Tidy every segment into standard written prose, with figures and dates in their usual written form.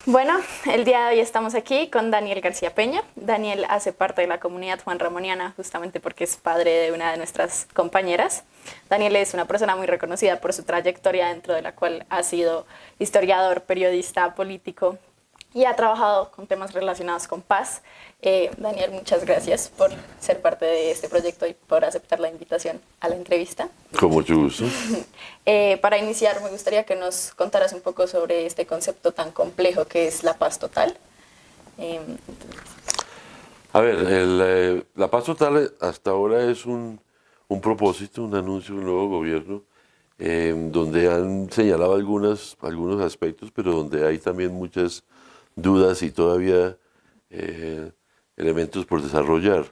Bueno, el día de hoy estamos aquí con Daniel García Peña. Daniel hace parte de la comunidad Juan Ramoniana justamente porque es padre de una de nuestras compañeras. Daniel es una persona muy reconocida por su trayectoria, dentro de la cual ha sido historiador, periodista, político y ha trabajado con temas relacionados con paz. Daniel, muchas gracias por ser parte de este proyecto y por aceptar la invitación a la entrevista. Con mucho gusto. Para iniciar, me gustaría que nos contaras un poco sobre este concepto tan complejo que es la paz total. Eh, A ver, la paz total hasta ahora es un propósito, un anuncio del nuevo gobierno, donde han señalado algunos aspectos, pero donde hay también muchas dudas y todavía elementos por desarrollar.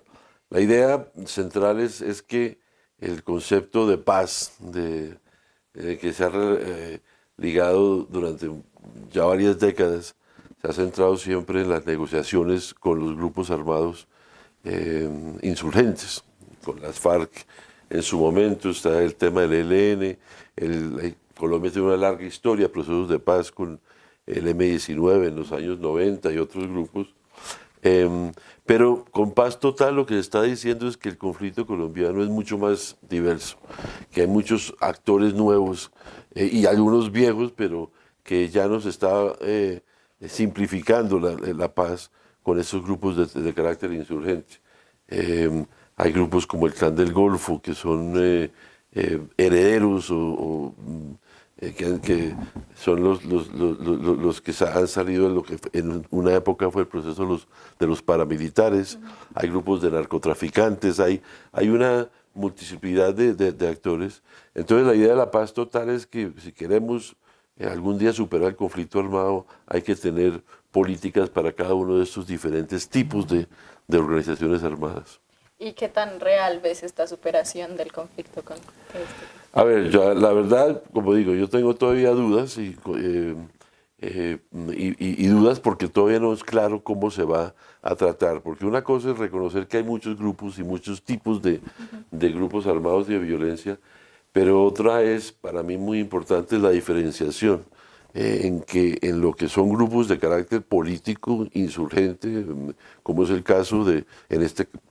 La idea central es que el concepto de paz, que se ha ligado durante ya varias décadas, se ha centrado siempre en las negociaciones con los grupos armados insurgentes, con las FARC. En su momento está el tema del ELN, Colombia tiene una larga historia, procesos de paz con el M-19 en los años 90 y otros grupos. Pero con paz total lo que se está diciendo es que el conflicto colombiano es mucho más diverso, que hay muchos actores nuevos y algunos viejos, pero que ya nos está simplificando la paz con esos grupos de carácter insurgente. Hay grupos como el Clan del Golfo, que son herederos que son los que han salido de lo que en una época fue el proceso de los paramilitares. Hay grupos de narcotraficantes, hay una multiplicidad de actores. Entonces la idea de la paz total es que si queremos algún día superar el conflicto armado, hay que tener políticas para cada uno de estos diferentes tipos de organizaciones armadas. ¿Y qué tan real ves esta superación del conflicto con este? A ver, la verdad, como digo, yo tengo todavía dudas y dudas porque todavía no es claro cómo se va a tratar, porque una cosa es reconocer que hay muchos grupos y muchos tipos de grupos armados y de violencia, pero otra es, para mí muy importante, la diferenciación en lo que son grupos de carácter político, insurgente, como es el caso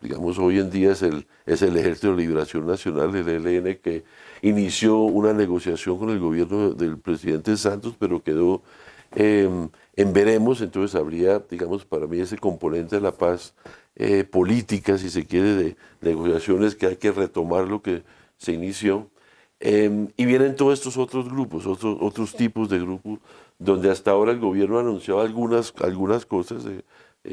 digamos, hoy en día es el Ejército de Liberación Nacional, el ELN, que inició una negociación con el gobierno del presidente Santos, pero quedó en veremos. Entonces habría, digamos, para mí ese componente de la paz política, si se quiere, de negociaciones, que hay que retomar lo que se inició. Y vienen todos estos otros grupos, otros tipos de grupos, donde hasta ahora el gobierno ha anunciado algunas cosas.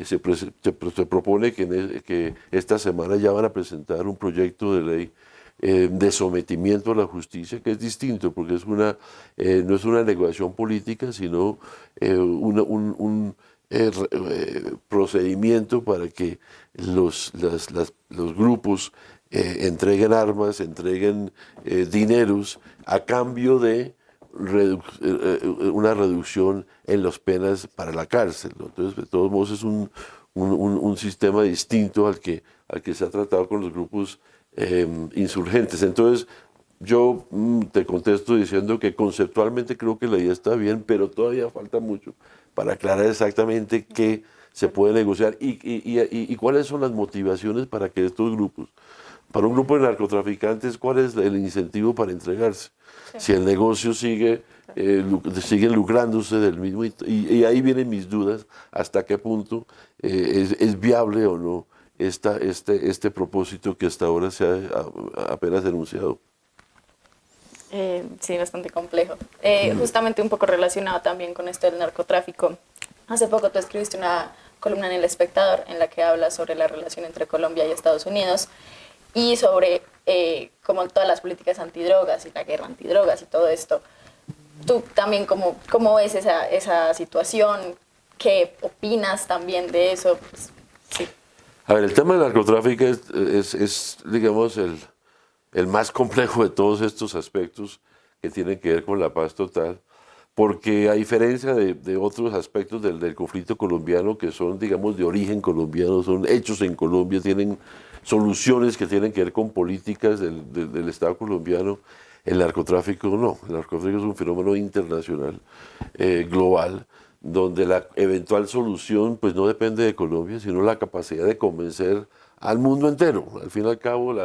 Se propone que esta semana ya van a presentar un proyecto de ley de sometimiento a la justicia, que es distinto, porque no es una negociación política, sino un procedimiento para que los grupos entreguen armas, entreguen dineros a cambio de una reducción en las penas para la cárcel, ¿no? Entonces, de todos modos, es un sistema distinto al que se ha tratado con los grupos insurgentes. Entonces, yo te contesto diciendo que conceptualmente creo que la idea está bien, pero todavía falta mucho para aclarar exactamente qué se puede negociar y cuáles son las motivaciones para que estos grupos, para un grupo de narcotraficantes, ¿cuál es el incentivo para entregarse? Sí. Si el negocio siguen lucrándose del mismo, y ahí vienen mis dudas, hasta qué punto es viable o no este propósito que hasta ahora se ha apenas enunciado. Sí, bastante complejo. Justamente un poco relacionado también con esto del narcotráfico. Hace poco tú escribiste una columna en El Espectador en la que hablas sobre la relación entre Colombia y Estados Unidos y sobre como todas las políticas antidrogas y la guerra antidrogas y todo esto. ¿Tú también cómo ves esa situación? ¿Qué opinas también de eso? Pues, sí. A ver, el tema del narcotráfico digamos, el más complejo de todos estos aspectos que tienen que ver con la paz total, porque a diferencia de otros aspectos del conflicto colombiano que son, digamos, de origen colombiano, son hechos en Colombia, tienen soluciones que tienen que ver con políticas del Estado colombiano, el narcotráfico no. El narcotráfico es un fenómeno internacional, global, donde la eventual solución pues no depende de Colombia, sino la capacidad de convencer al mundo entero. Al fin y al cabo,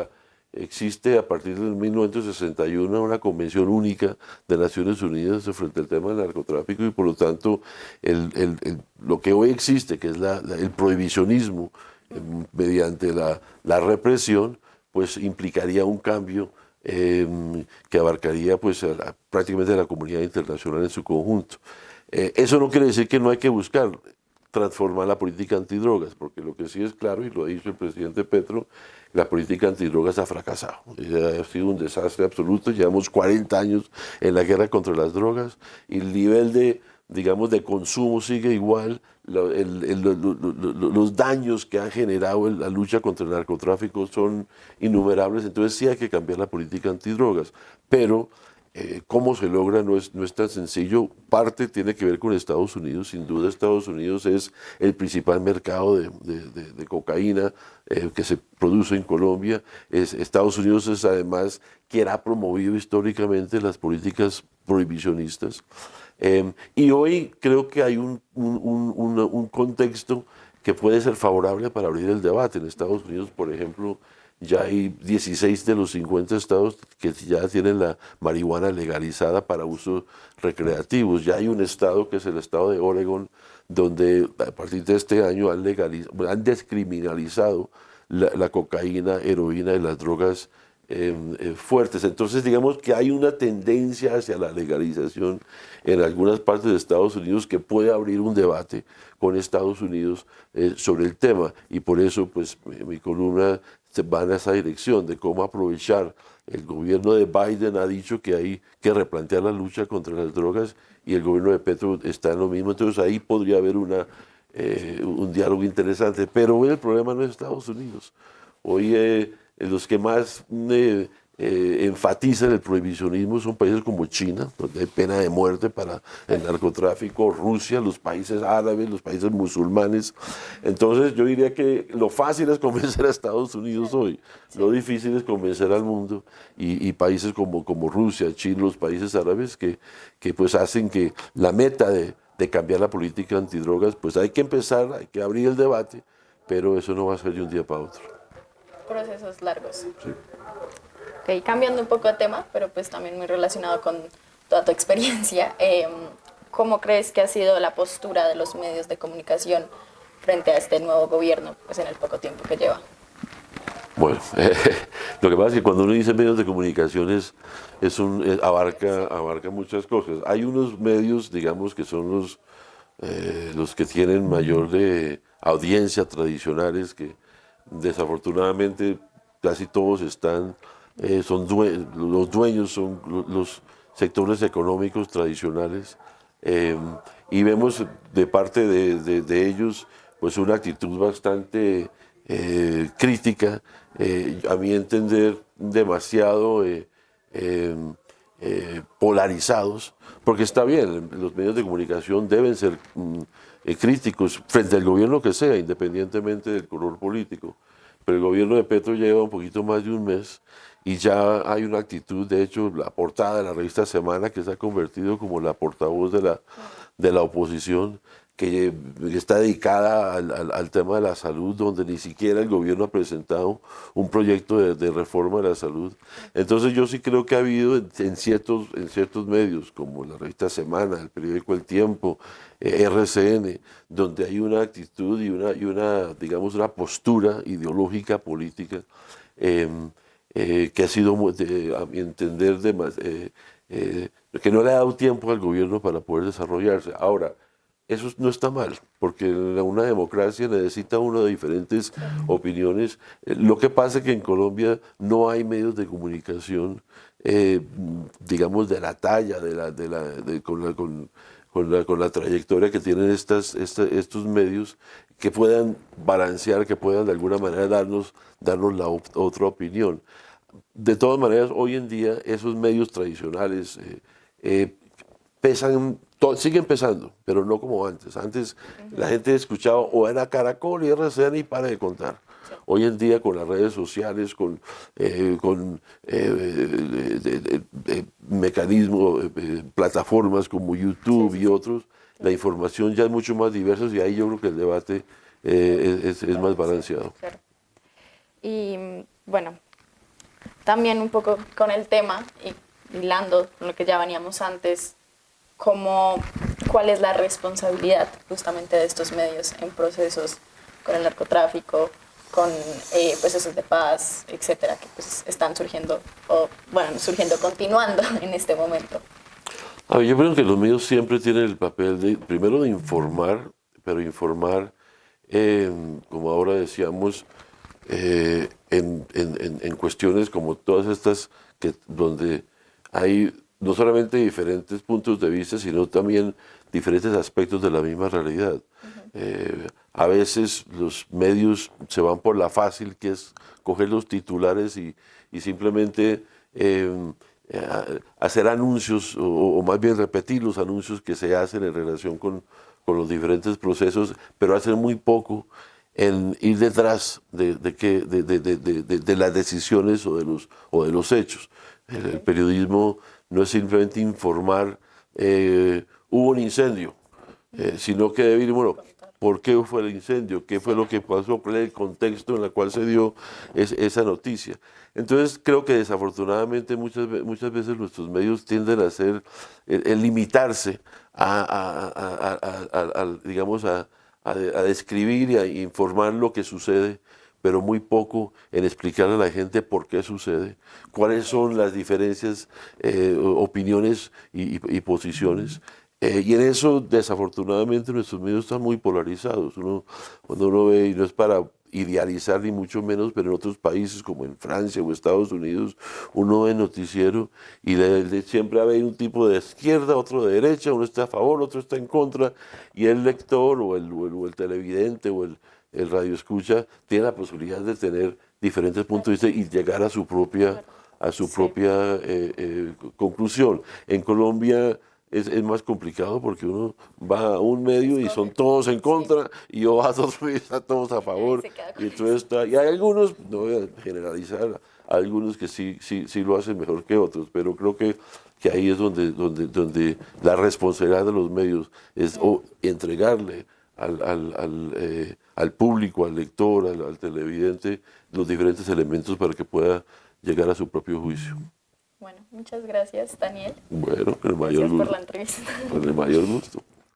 existe a partir de 1961 una convención única de Naciones Unidas frente al tema del narcotráfico y por lo tanto lo que hoy existe, que es el prohibicionismo mediante la represión, pues implicaría un cambio que abarcaría pues prácticamente a la comunidad internacional en su conjunto. Eso no quiere decir que no hay que buscar transformar la política antidrogas, porque lo que sí es claro, y lo ha dicho el presidente Petro, la política antidrogas ha fracasado. Ha sido un desastre absoluto. Llevamos 40 años en la guerra contra las drogas y el nivel digamos, de consumo sigue igual. Los daños que ha generado la lucha contra el narcotráfico son innumerables. Entonces sí hay que cambiar la política antidrogas. Pero cómo se logra no es tan sencillo. Parte tiene que ver con Estados Unidos. Sin duda Estados Unidos es el principal mercado de cocaína que se produce en Colombia. Estados Unidos es además quien ha promovido históricamente las políticas prohibicionistas. Y hoy creo que hay un contexto que puede ser favorable para abrir el debate. En Estados Unidos, por ejemplo, ya hay 16 de los 50 estados que ya tienen la marihuana legalizada para usos recreativos. Ya hay un estado que es el estado de Oregon, donde a partir de este año han descriminalizado la cocaína, heroína y las drogas fuertes. Entonces, digamos que hay una tendencia hacia la legalización en algunas partes de Estados Unidos que puede abrir un debate con Estados Unidos sobre el tema. Y por eso, pues, mi columna se va en esa dirección de cómo aprovechar. El gobierno de Biden ha dicho que hay que replantear la lucha contra las drogas y el gobierno de Petro está en lo mismo. Entonces, ahí podría haber un diálogo interesante. Pero hoy el problema no es Estados Unidos. Hoy los que más enfatizan el prohibicionismo son países como China, donde hay pena de muerte para el narcotráfico, Rusia, los países árabes, los países musulmanes. Entonces yo diría que lo fácil es convencer a Estados Unidos hoy, lo difícil es convencer al mundo y países como Rusia, China, los países árabes que pues hacen que la meta de cambiar la política antidrogas, pues hay que empezar, hay que abrir el debate, pero eso no va a ser de un día para otro. Procesos largos. Sí. Ok, cambiando un poco de tema, pero pues también muy relacionado con toda tu experiencia, ¿cómo crees que ha sido la postura de los medios de comunicación frente a este nuevo gobierno, pues en el poco tiempo que lleva? Bueno, lo que pasa es que cuando uno dice medios de comunicación abarca muchas cosas. Hay unos medios, digamos, que son los que tienen mayor audiencia tradicionales, que desafortunadamente casi todos los dueños son los sectores económicos tradicionales y vemos de parte de ellos pues una actitud bastante crítica, a mi entender demasiado polarizados, porque está bien, los medios de comunicación deben ser críticos frente al gobierno que sea, independientemente del color político. Pero el gobierno de Petro lleva un poquito más de un mes y ya hay una actitud. De hecho, la portada de la revista Semana, que se ha convertido como la portavoz de la oposición, que está dedicada al tema de la salud, donde ni siquiera el gobierno ha presentado un proyecto de reforma de la salud. Entonces yo sí creo que ha habido en ciertos medios, como la revista Semana, el periódico El Tiempo, RCN, donde hay una actitud y digamos, una postura ideológica, política, que ha sido, a mi entender, que no le ha dado tiempo al gobierno para poder desarrollarse. Ahora, eso no está mal, porque una democracia necesita uno de diferentes opiniones. Lo que pasa es que en Colombia no hay medios de comunicación, digamos, de la talla, con la trayectoria que tienen estos medios, que puedan balancear, que puedan de alguna manera darnos la otra opinión. De todas maneras, hoy en día esos medios tradicionales siguen pesando, pero no como antes. Antes la gente escuchaba o era Caracol y RCN y para de contar. Hoy en día con las redes sociales, con mecanismos, plataformas como YouTube y otros, la información ya es mucho más diversa y ahí yo creo que el debate es más balanceado. Claro. Y bueno, también un poco con el tema, y hilando con lo que ya veníamos antes, ¿cuál es la responsabilidad justamente de estos medios en procesos con el narcotráfico, con procesos de paz, etcétera, que pues están surgiendo, continuando en este momento? A ver, yo creo que los medios siempre tienen el papel primero de informar, pero informar, como ahora decíamos, en cuestiones como todas estas, donde hay no solamente diferentes puntos de vista, sino también diferentes aspectos de la misma realidad. A veces los medios se van por la fácil, que es coger los titulares y simplemente hacer anuncios, o más bien repetir los anuncios que se hacen en relación con los diferentes procesos, pero hacen muy poco en ir detrás de las decisiones o de los hechos. El periodismo no es simplemente informar, hubo un incendio, sino que debe ir, bueno, ¿por qué fue el incendio? ¿Qué fue lo que pasó? ¿Cuál es el contexto en el cual se dio esa noticia? Entonces creo que desafortunadamente muchas veces nuestros medios tienden a hacer, el limitarse digamos, a describir y a informar lo que sucede, pero muy poco en explicarle a la gente por qué sucede, cuáles son las diferencias, opiniones y posiciones. Y en eso, desafortunadamente, nuestros medios están muy polarizados. Cuando uno ve, y no es para idealizar ni mucho menos, pero en otros países como en Francia o Estados Unidos, uno ve noticiero y siempre va a haber un tipo de izquierda, otro de derecha, uno está a favor, otro está en contra, y el lector o el televidente el radioescucha tiene la posibilidad de tener diferentes puntos de vista y llegar a su propia conclusión. En Colombia es más complicado porque uno va a un medio y son todos en contra, y yo a otro y están todos a favor. Y entonces y hay algunos, no voy a generalizar, algunos que sí lo hacen mejor que otros, pero creo que ahí es donde la responsabilidad de los medios es entregarle al público, al lector, al televidente, los diferentes elementos para que pueda llegar a su propio juicio. Bueno, muchas gracias, Daniel. Bueno, con el mayor Gracias por gusto. la entrevista. Con el mayor gusto.